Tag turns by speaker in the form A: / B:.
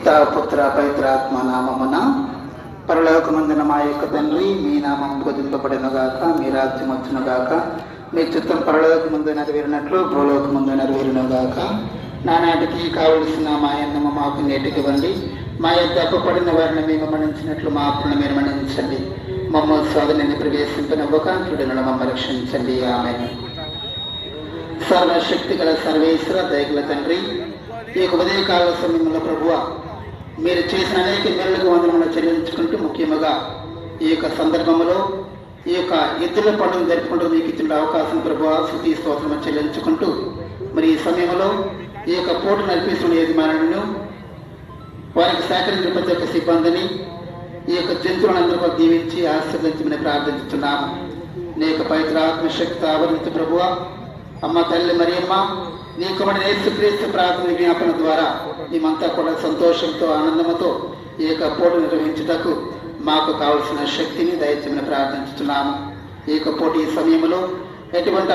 A: పుత్ర పవిత్రాత్మ నామమున. పరలోకమందున మా యొక్క తండ్రి, మీ నామం పూజింపబడినగాక, మీ రాజ్యం వచ్చునుగాక, మీ చిత్తం పరలోకమందు నెరవేరినట్లు భూలోకమందు నెరవేరునుగాక. నానాటికి కావలసిన మా అన్నము మాకు నేటికి ఇవ్వండి. మా యొక్క అప్పపడిన వారిని మేము మన్నించినట్లు మా అప్పులను మీరు మన్నించండి. మమ్మల్ని శోధనని ప్రవేశింపనివ్వక కీడులను మమ్మల్ని రక్షించండి. ఆమేన్. సర్వశక్తి గల సర్వేశ్వర దయగల తండ్రి, ఈ యొక్క ఉదయకాల సమయంలో ప్రభువా, మీరు చేసిన అనేక మేలులకు వందనములు చెల్లించుకుంటూ, ముఖ్యంగా ఈ యొక్క సందర్భంలో ఈ యొక్క ఎద్దుల పండుగ జరుపుకుంటూ మీకు ఇచ్చిన అవకాశం ప్రభువా స్తుతి స్తోత్రము చెల్లించుకుంటూ, మరి ఈ సమయంలో ఈ యొక్క పోటు నడిపిస్తున్న యజమానులను, వారికి సహకరించిన ప్రతి ఒక్క సిబ్బందిని, ఈ యొక్క జంతువులందరూ దీవించి ఆశీర్వదించమని ప్రార్థించుతున్నాము. నీ యొక్క పవిత్ర ఆత్మశక్తి ఆవరించు ప్రభువా. అమ్మ తల్లి మరియమ్మ, నీ కుమారుడు యేసుక్రీస్తు ప్రార్థన జ్ఞాపన ద్వారా మేమంతా కూడా సంతోషంతో ఆనందంతో ఈ యొక్క పోటీ నిర్వహించుటకు మాకు కావలసిన శక్తిని దయచేయమని ప్రార్థించుతున్నాము. ఈ యొక్క పోటీ సమయంలో ఎటువంటి